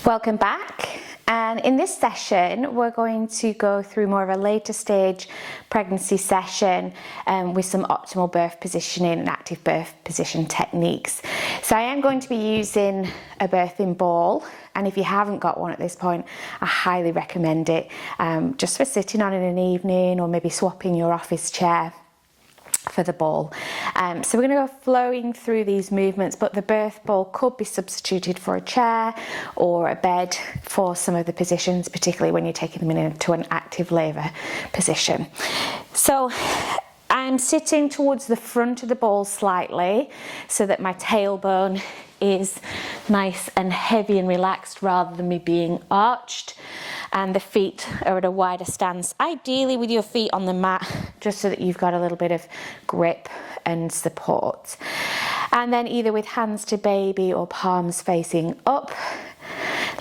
Welcome back, and in this session we're going to go through more of a later stage pregnancy session with some optimal birth positioning and active birth position techniques. So I am going to be using a birthing ball, and if you haven't got one at this point, I highly recommend it, just for sitting on in an evening or maybe swapping your office chair for the ball. So we're going to go flowing through these movements, but the birth ball could be substituted for a chair or a bed for some of the positions, particularly when you're taking them into an active labour position. So I'm sitting towards the front of the ball slightly so that my tailbone is nice and heavy and relaxed rather than me being arched, and the feet are at a wider stance, ideally with your feet on the mat, just so that you've got a little bit of grip and support. And then either with hands to baby or palms facing up,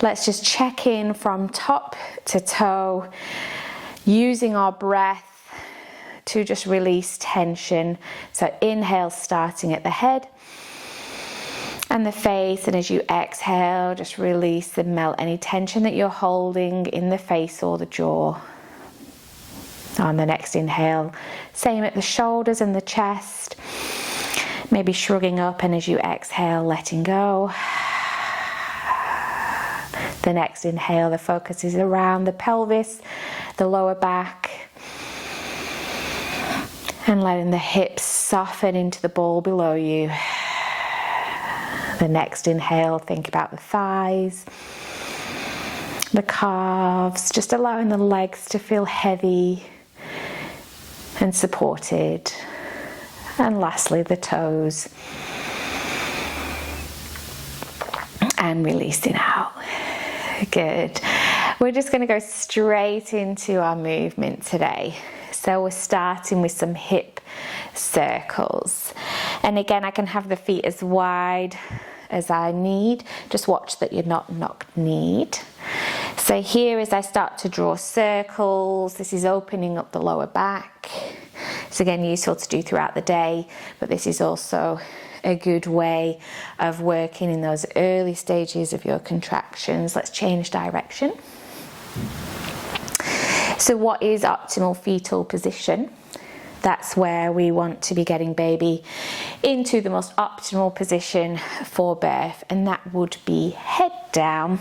let's just check in from top to toe, using our breath to just release tension. So inhale, starting at the head and the face, and as you exhale, just release and melt any tension that you're holding in the face or the jaw. On the next inhale, same at the shoulders and the chest, maybe shrugging up, and as you exhale, letting go. The next inhale, the focus is around the pelvis, the lower back, and letting the hips soften into the ball below you. The next inhale, think about the thighs, the calves, just allowing the legs to feel heavy and supported. And lastly, the toes. And releasing out. Good. We're just going to go straight into our movement today. So we're starting with some hip circles. And again, I can have the feet as wide as I need. Just watch that you're not knock-kneed. So here, as I start to draw circles, this is opening up the lower back. It's again useful to do throughout the day, but this is also a good way of working in those early stages of your contractions. Let's change direction. So what is optimal fetal position? That's where we want to be getting baby into the most optimal position for birth, and that would be head down,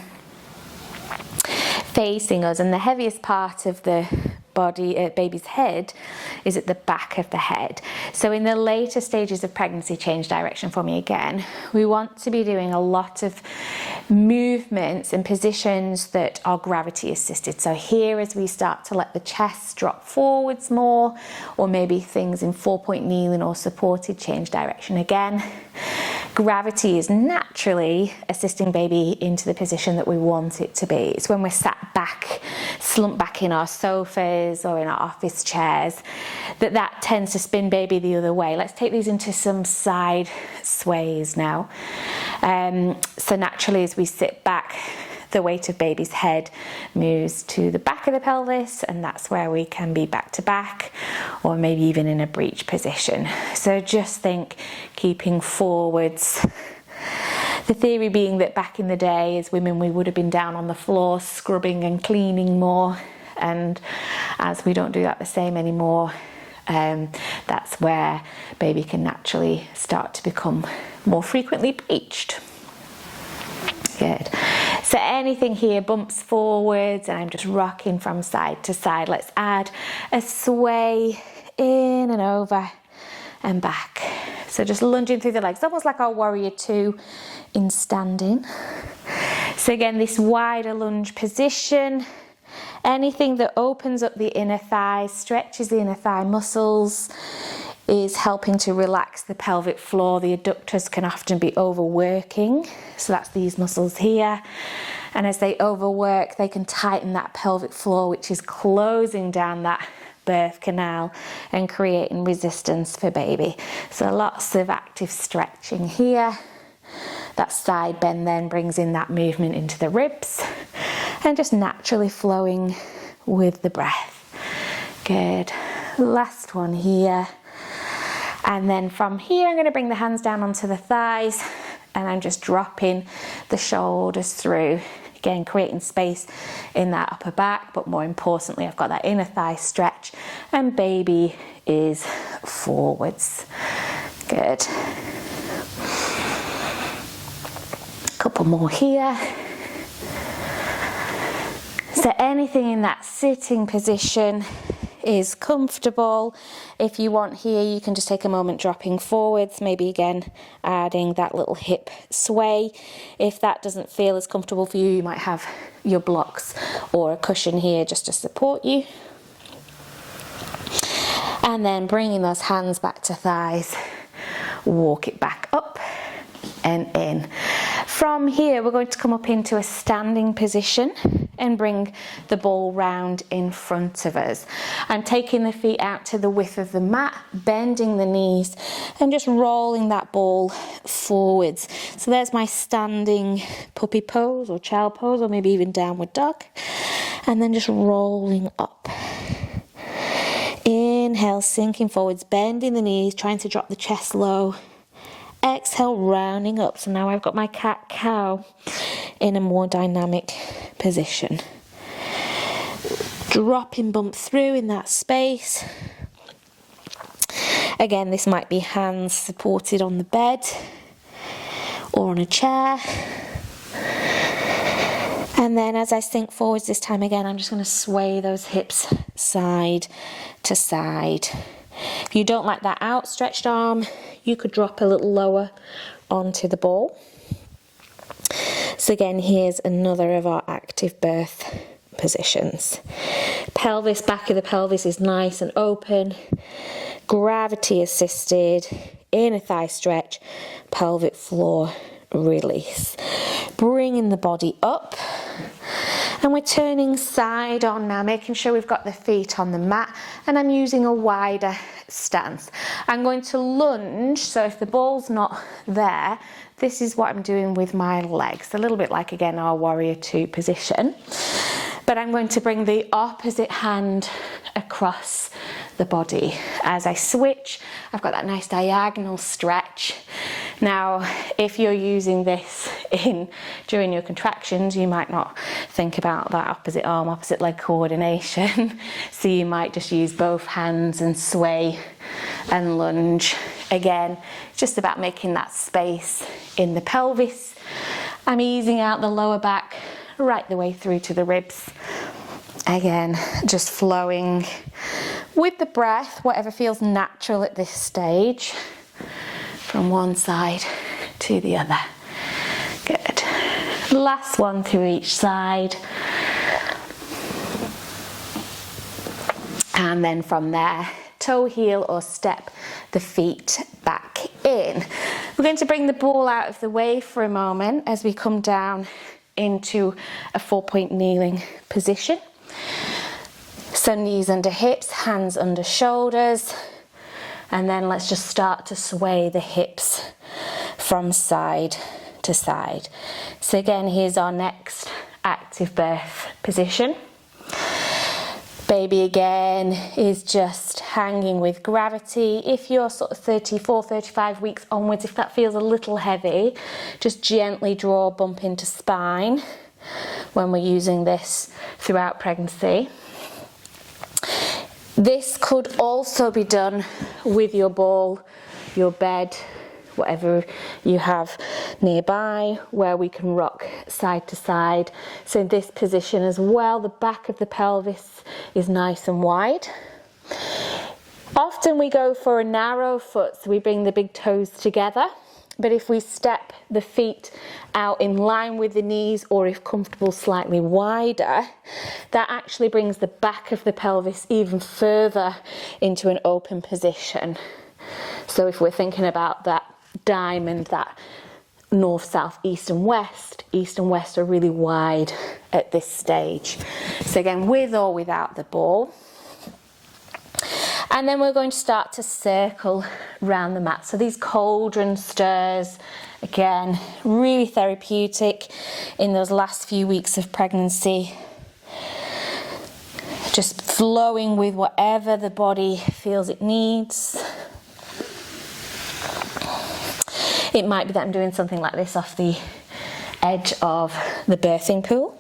facing us, and the heaviest part of the body, baby's head, is at the back of the head. So in the later stages of pregnancy, change direction for me again, we want to be doing a lot of movements and positions that are gravity assisted. So here, as we start to let the chest drop forwards more, or maybe things in 4-point kneeling or supported, change direction again. Gravity is naturally assisting baby into the position that we want it to be. It's when we're sat back, slumped back in our sofas or in our office chairs, that tends to spin baby the other way. Let's take these into some side sways now. So naturally, as we sit back, the weight of baby's head moves to the back of the pelvis, and that's where we can be back to back, or maybe even in a breech position. So just think keeping forwards. The theory being that back in the day, as women, we would have been down on the floor scrubbing and cleaning more, and as we don't do that the same anymore, that's where baby can naturally start to become more frequently breeched. Good. So anything here bumps forwards, and I'm just rocking from side to side. Let's add a sway in and over and back. So just lunging through the legs, almost like our warrior two in standing. So again, this wider lunge position. Anything that opens up the inner thigh, stretches the inner thigh muscles, is helping to relax the pelvic floor. The adductors can often be overworking, so that's these muscles here, and as they overwork, they can tighten that pelvic floor, which is closing down that birth canal and creating resistance for baby. So lots of active stretching here. That side bend then brings in that movement into the ribs, and just naturally flowing with the breath. Good. Last one here. And then from here, I'm going to bring the hands down onto the thighs, and I'm just dropping the shoulders through, Again, creating space in that upper back, but more importantly, I've got that inner thigh stretch, and baby is forwards. Good. Couple more here. So anything in that sitting position is comfortable. If you want here, you can just take a moment dropping forwards, maybe again adding that little hip sway. If that doesn't feel as comfortable for you, you might have your blocks or a cushion here just to support you. And then bringing those hands back to thighs, walk it back up and in. From here, we're going to come up into a standing position and bring the ball round in front of us. I'm taking the feet out to the width of the mat, bending the knees, and just rolling that ball forwards. So there's my standing puppy pose or child pose, or maybe even downward dog. And then just rolling up. Inhale, sinking forwards, bending the knees, trying to drop the chest low. Exhale, rounding up. So now I've got my cat-cow in a more dynamic position. Dropping bump through in that space. Again, this might be hands supported on the bed or on a chair. And then as I sink forwards this time again, I'm just going to sway those hips side to side. If you don't like that outstretched arm, you could drop a little lower onto the ball. So again, here's another of our active birth positions. Pelvis, back of the pelvis is nice and open. Gravity assisted, inner thigh stretch, pelvic floor release. Bringing the body up. And we're turning side on now, making sure we've got the feet on the mat, and I'm using a wider stance. I'm going to lunge, so if the ball's not there, this is what I'm doing with my legs. A little bit like, again, our warrior two position. But I'm going to bring the opposite hand across the body. As I switch, I've got that nice diagonal stretch. Now, if you're using this during your contractions, you might not think about that opposite arm, opposite leg coordination. So you might just use both hands and sway and lunge. Again, just about making that space in the pelvis. I'm easing out the lower back right the way through to the ribs. Again, just flowing with the breath, whatever feels natural at this stage, from one side to the other. Good. Last one through each side. And then from there, toe heel or step the feet back in. We're going to bring the ball out of the way for a moment as we come down into a 4-point kneeling position. So knees under hips, hands under shoulders, and then let's just start to sway the hips from side to side. So again, here's our next active birth position. Baby again is just hanging with gravity. If you're sort of 34, 35 weeks onwards, if that feels a little heavy, just gently draw a bump into spine when we're using this throughout pregnancy. This could also be done with your ball, your bed, whatever you have nearby, where we can rock side to side. So in this position as well, the back of the pelvis is nice and wide. Often we go for a narrow foot, so we bring the big toes together. But if we step the feet out in line with the knees, or if comfortable, slightly wider, that actually brings the back of the pelvis even further into an open position. So if we're thinking about that diamond, that north, south, east and west are really wide at this stage. So again, with or without the ball. And then we're going to start to circle round the mat. So these cauldron stirs, again, really therapeutic in those last few weeks of pregnancy. Just flowing with whatever the body feels it needs. It might be that I'm doing something like this off the edge of the birthing pool.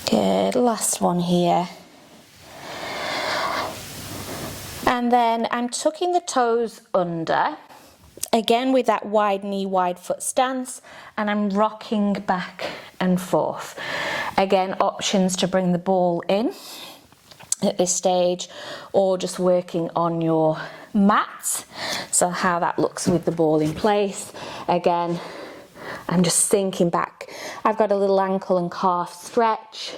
Good, last one here. And then I'm tucking the toes under, again with that wide knee, wide foot stance, and I'm rocking back and forth. Again, options to bring the ball in at this stage, or just working on your mat. So how that looks with the ball in place. Again, I'm just sinking back. I've got a little ankle and calf stretch.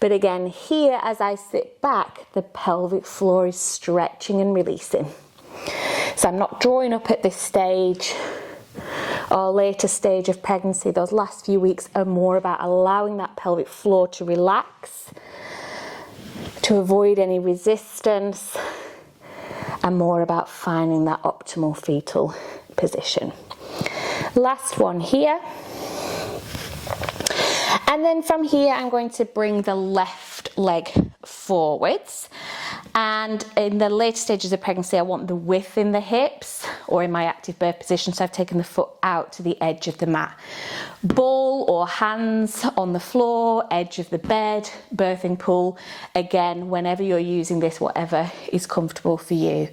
But again, here as I sit back, the pelvic floor is stretching and releasing. So I'm not drawing up at this stage or later stage of pregnancy. Those last few weeks are more about allowing that pelvic floor to relax, to avoid any resistance, and more about finding that optimal fetal position. Last one here. And then from here, I'm going to bring the left leg forwards. And in the later stages of pregnancy, I want the width in the hips, or in my active birth position, so I've taken the foot out to the edge of the mat. Ball or hands on the floor, edge of the bed, birthing pool. Again, whenever you're using this, whatever is comfortable for you.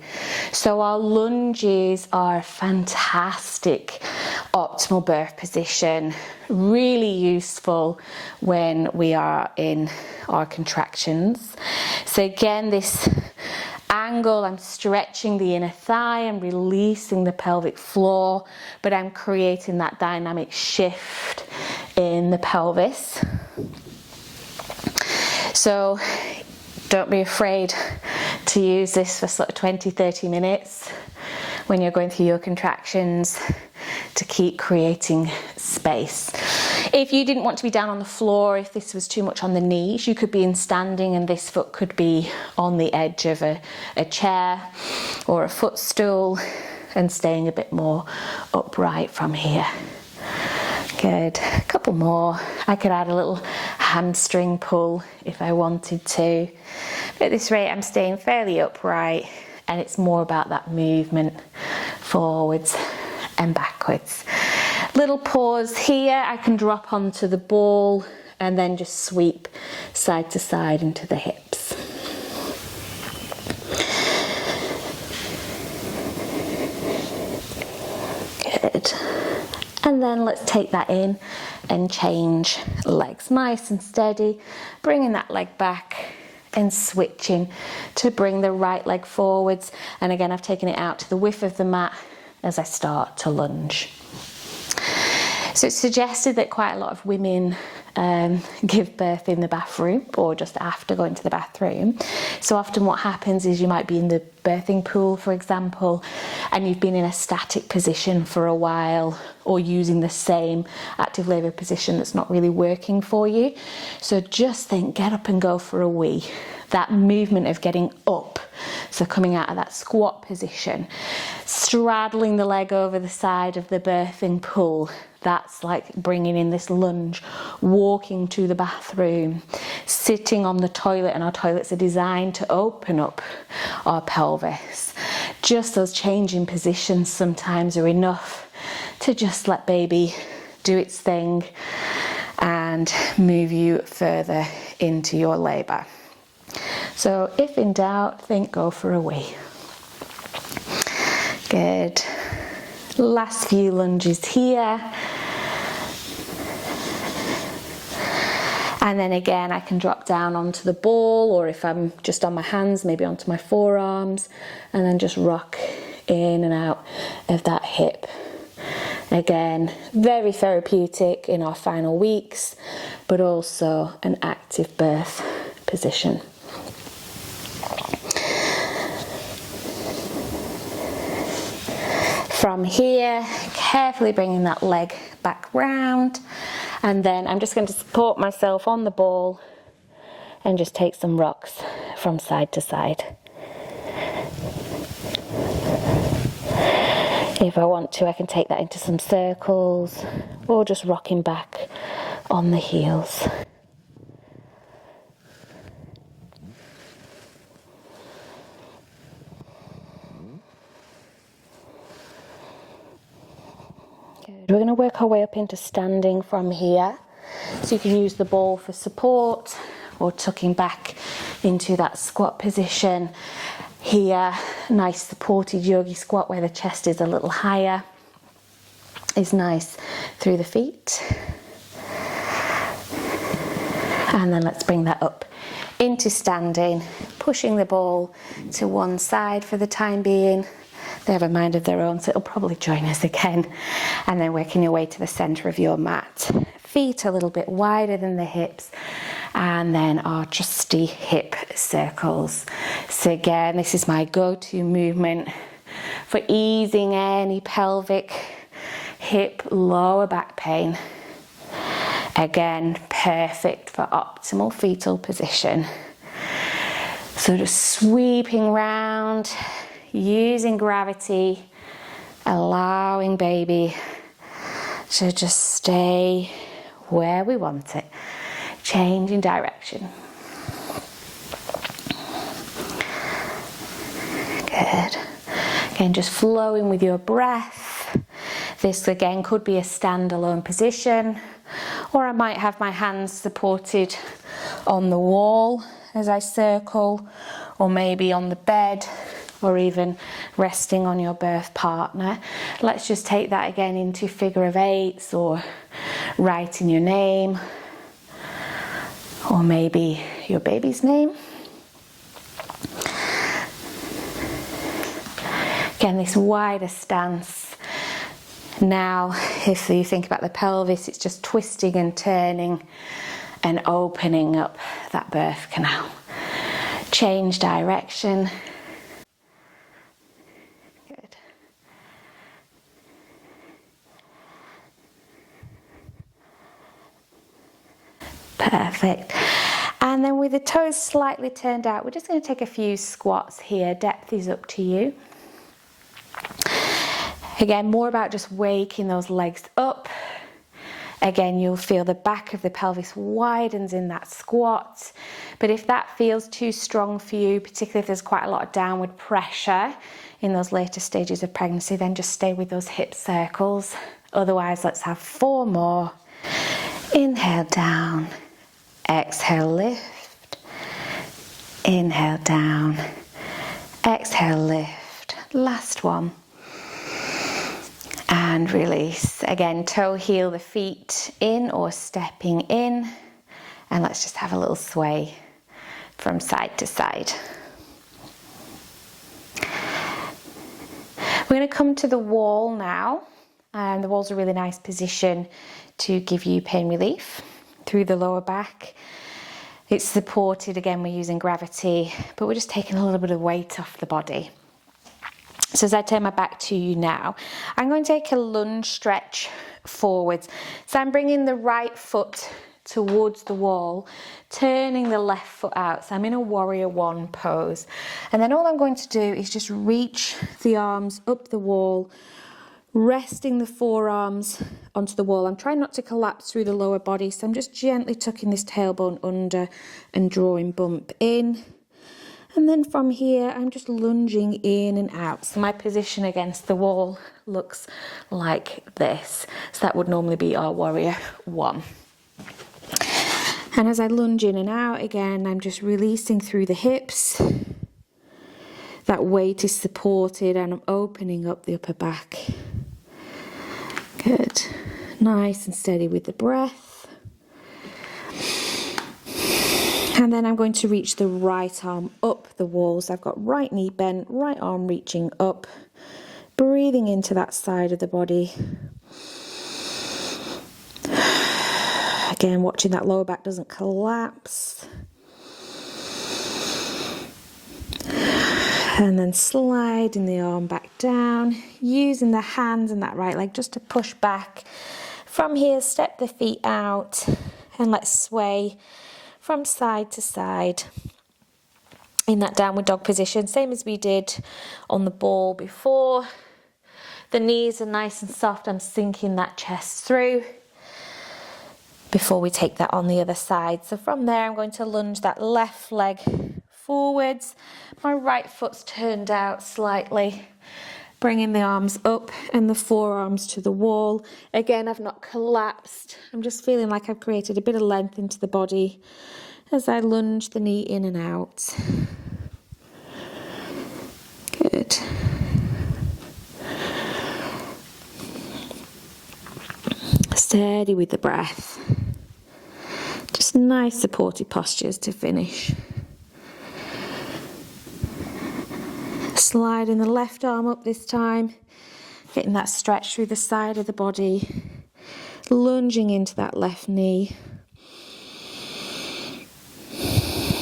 So our lunges are a fantastic optimal birth position, really useful when we are in our contractions. So again, this angle, I'm stretching the inner thigh and releasing the pelvic floor, but I'm creating that dynamic shift in the pelvis. So don't be afraid to use this for sort of 20-30 minutes when you're going through your contractions, to keep creating space. If you didn't want to be down on the floor, if this was too much on the knees, you could be in standing and this foot could be on the edge of a chair or a footstool, and staying a bit more upright from here. Good, a couple more. I could add a little hamstring pull if I wanted to. But at this rate, I'm staying fairly upright, and it's more about that movement forwards and backwards. Little pause here. I can drop onto the ball and then just sweep side to side into the hips. Good. And then let's take that in and change legs. Nice and steady, bringing that leg back and switching to bring the right leg forwards. And again, I've taken it out to the width of the mat as I start to lunge. So it's suggested that quite a lot of women give birth in the bathroom or just after going to the bathroom. So often what happens is you might be in the birthing pool, for example, and you've been in a static position for a while, or using the same active labour position that's not really working for you. So just think, get up and go for a wee. That movement of getting up, so coming out of that squat position, straddling the leg over the side of the birthing pool, that's like bringing in this lunge, walking to the bathroom, sitting on the toilet, and our toilets are designed to open up our pelvis. Just those changing positions sometimes are enough to just let baby do its thing and move you further into your labour. So if in doubt, think go for a wee. Good. Last few lunges here. And then again, I can drop down onto the ball, or if I'm just on my hands, maybe onto my forearms, and then just rock in and out of that hip. Again, very therapeutic in our final weeks, but also an active birth position. From here, carefully bringing that leg back round, and then I'm just going to support myself on the ball and just take some rocks from side to side. If I want to, I can take that into some circles, or just rocking back on the heels. We're going to work our way up into standing from here. So you can use the ball for support or tucking back into that squat position. Here, nice supported yogi squat where the chest is a little higher is nice through the feet. And then let's bring that up into standing, pushing the ball to one side for the time being. They have a mind of their own, so it'll probably join us again. And then working your way to the center of your mat. Feet a little bit wider than the hips. And then our trusty hip circles. So again, this is my go-to movement for easing any pelvic, hip, lower back pain. Again, perfect for optimal fetal position. So just sweeping round, using gravity, allowing baby to just stay where we want it. Changing direction. Good. Again, just flowing with your breath. This again could be a standalone position, or I might have my hands supported on the wall as I circle, or maybe on the bed, or even resting on your birth partner. Let's just take that again into figure of eights, or writing your name, or maybe your baby's name. Again, this wider stance. Now, if you think about the pelvis, it's just twisting and turning and opening up that birth canal. Change direction. Good. Perfect. And then with the toes slightly turned out, we're just going to take a few squats here. Depth is up to you. Again, more about just waking those legs up. Again, you'll feel the back of the pelvis widens in that squat. But if that feels too strong for you, particularly if there's quite a lot of downward pressure in those later stages of pregnancy, then just stay with those hip circles. Otherwise, let's have 4 more. Inhale down, exhale lift. Inhale down, exhale lift. Last one. And release. Again, toe heel the feet in or stepping in. And let's just have a little sway from side to side. We're going to come to the wall now. And the wall's a really nice position to give you pain relief through the lower back. It's supported, again, we're using gravity, but we're just taking a little bit of weight off the body. So as I turn my back to you now, I'm going to take a lunge stretch forwards. So I'm bringing the right foot towards the wall, turning the left foot out. So I'm in a warrior one pose. And then all I'm going to do is just reach the arms up the wall, resting the forearms onto the wall. I'm trying not to collapse through the lower body, so I'm just gently tucking this tailbone under and drawing bump in. And then from here, I'm just lunging in and out. So my position against the wall looks like this. So that would normally be our warrior one. And as I lunge in and out again, I'm just releasing through the hips. That weight is supported and I'm opening up the upper back. Good. Nice and steady with the breath. And then I'm going to reach the right arm up the wall. So I've got right knee bent, right arm reaching up, breathing into that side of the body. Again, watching that lower back doesn't collapse. And then sliding the arm back down, using the hands and that right leg just to push back. From here, step the feet out and let's sway from side to side in that downward dog position, same as we did on the ball before. The knees are nice and soft. I'm sinking that chest through before we take that on the other side. So from there, I'm going to lunge that left leg forwards. My right foot's turned out slightly Bringing the arms up and the forearms to the wall. Again, I've not collapsed. I'm just feeling like I've created a bit of length into the body as I lunge the knee in and out. Good. Steady with the breath. Just nice supported postures to finish. Sliding the left arm up this time, getting that stretch through the side of the body, lunging into that left knee.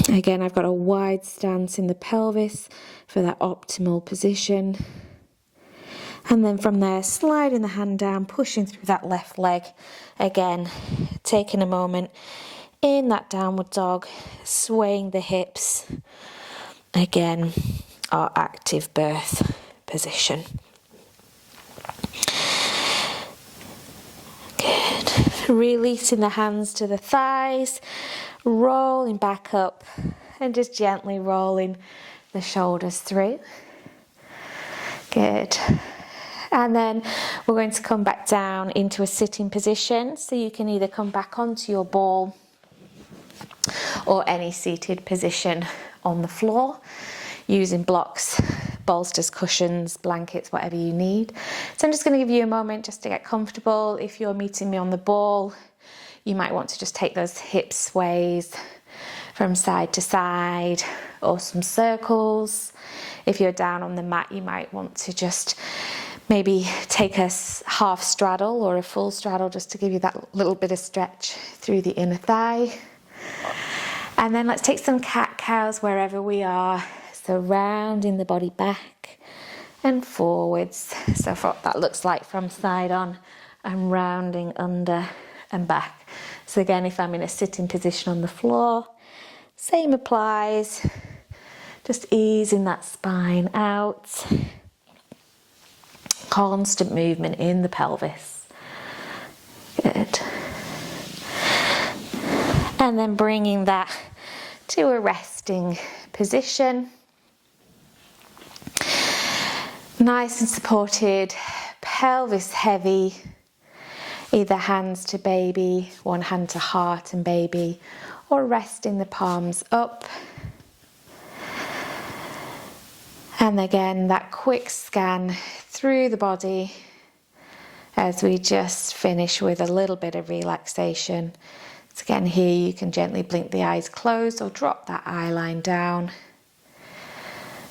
Again, I've got a wide stance in the pelvis for that optimal position. And then from there, sliding the hand down, pushing through that left leg. Again, taking a moment in that downward dog, swaying the hips. Again, our active birth position. Good. Releasing the hands to the thighs, rolling back up and just gently rolling the shoulders through. Good. And then we're going to come back down into a sitting position. So you can either come back onto your ball or any seated position on the floor, using blocks, bolsters, cushions, blankets, whatever you need. So I'm just going to give you a moment just to get comfortable. If you're meeting me on the ball, you might want to just take those hip sways from side to side or some circles. If you're down on the mat, you might want to just maybe take a half straddle or a full straddle just to give you that little bit of stretch through the inner thigh. And then let's take some cat-cows wherever we are. So rounding the body back and forwards. So what that looks like from side on, I'm rounding under and back. So again, if I'm in a sitting position on the floor, same applies. Just easing that spine out. Constant movement in the pelvis. Good. And then bringing that to a resting position. Nice and supported, pelvis heavy, either hands to baby, one hand to heart and baby, or resting the palms up. And again, that quick scan through the body as we just finish with a little bit of relaxation. So again, here you can gently blink the eyes closed or drop that eye line down.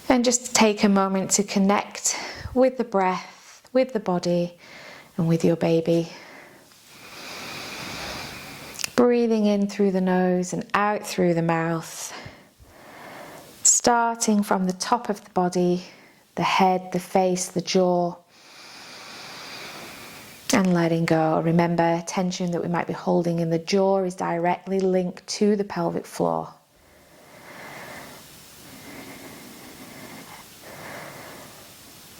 And just take a moment to connect with the breath, with the body, and with your baby. Breathing in through the nose and out through the mouth. Starting from the top of the body, the head, the face, the jaw. And letting go. Remember, tension that we might be holding in the jaw is directly linked to the pelvic floor.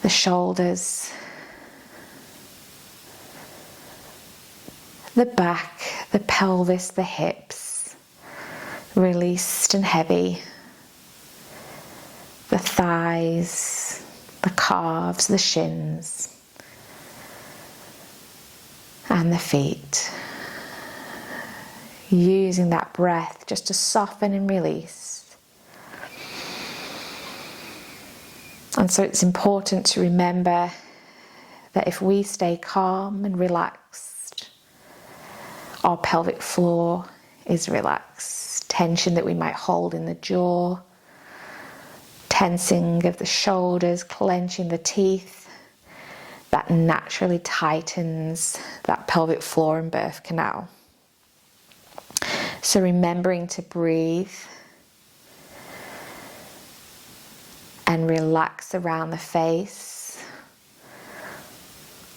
The shoulders, the back, the pelvis, the hips, released and heavy. The thighs, the calves, the shins, and the feet. Using that breath just to soften and release. And so it's important to remember that if we stay calm and relaxed, our pelvic floor is relaxed. Tension that we might hold in the jaw, tensing of the shoulders, clenching the teeth, that naturally tightens that pelvic floor and birth canal. So remembering to breathe and relax around the face,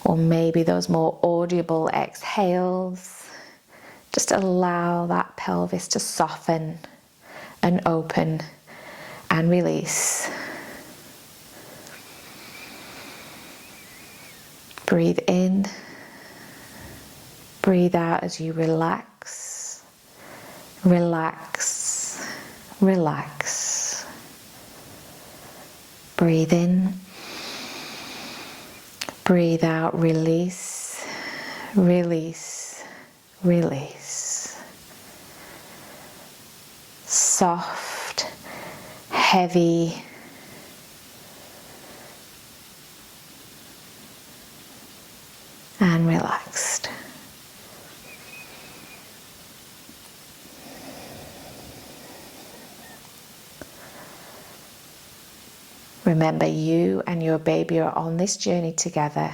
or maybe those more audible exhales. Just allow that pelvis to soften and open and release. Breathe in, breathe out as you relax, relax, relax. Breathe in Breathe out, release, release, release. Soft, heavy, and relaxed. Remember, you and your baby are on this journey together.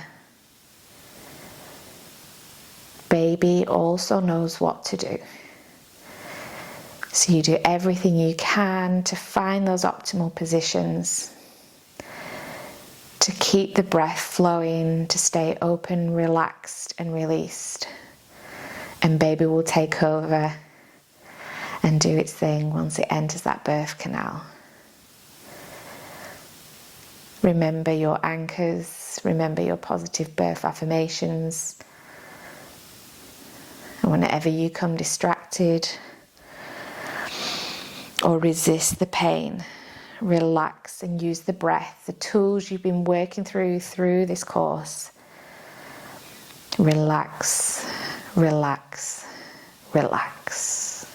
Baby also knows what to do. So you do everything you can to find those optimal positions, to keep the breath flowing, to stay open, relaxed and released. And baby will take over and do its thing once it enters that birth canal. Remember your anchors, remember your positive birth affirmations. And whenever you come distracted or resist the pain, relax and use the breath, the tools you've been working through this course. Relax, relax, relax.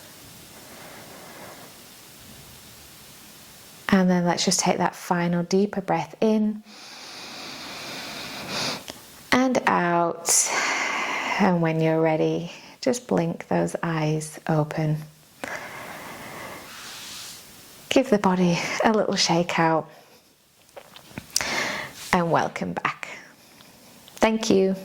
And then let's just take that final deeper breath in and out. And when you're ready, just blink those eyes open. Give the body a little shake out and welcome back. Thank you.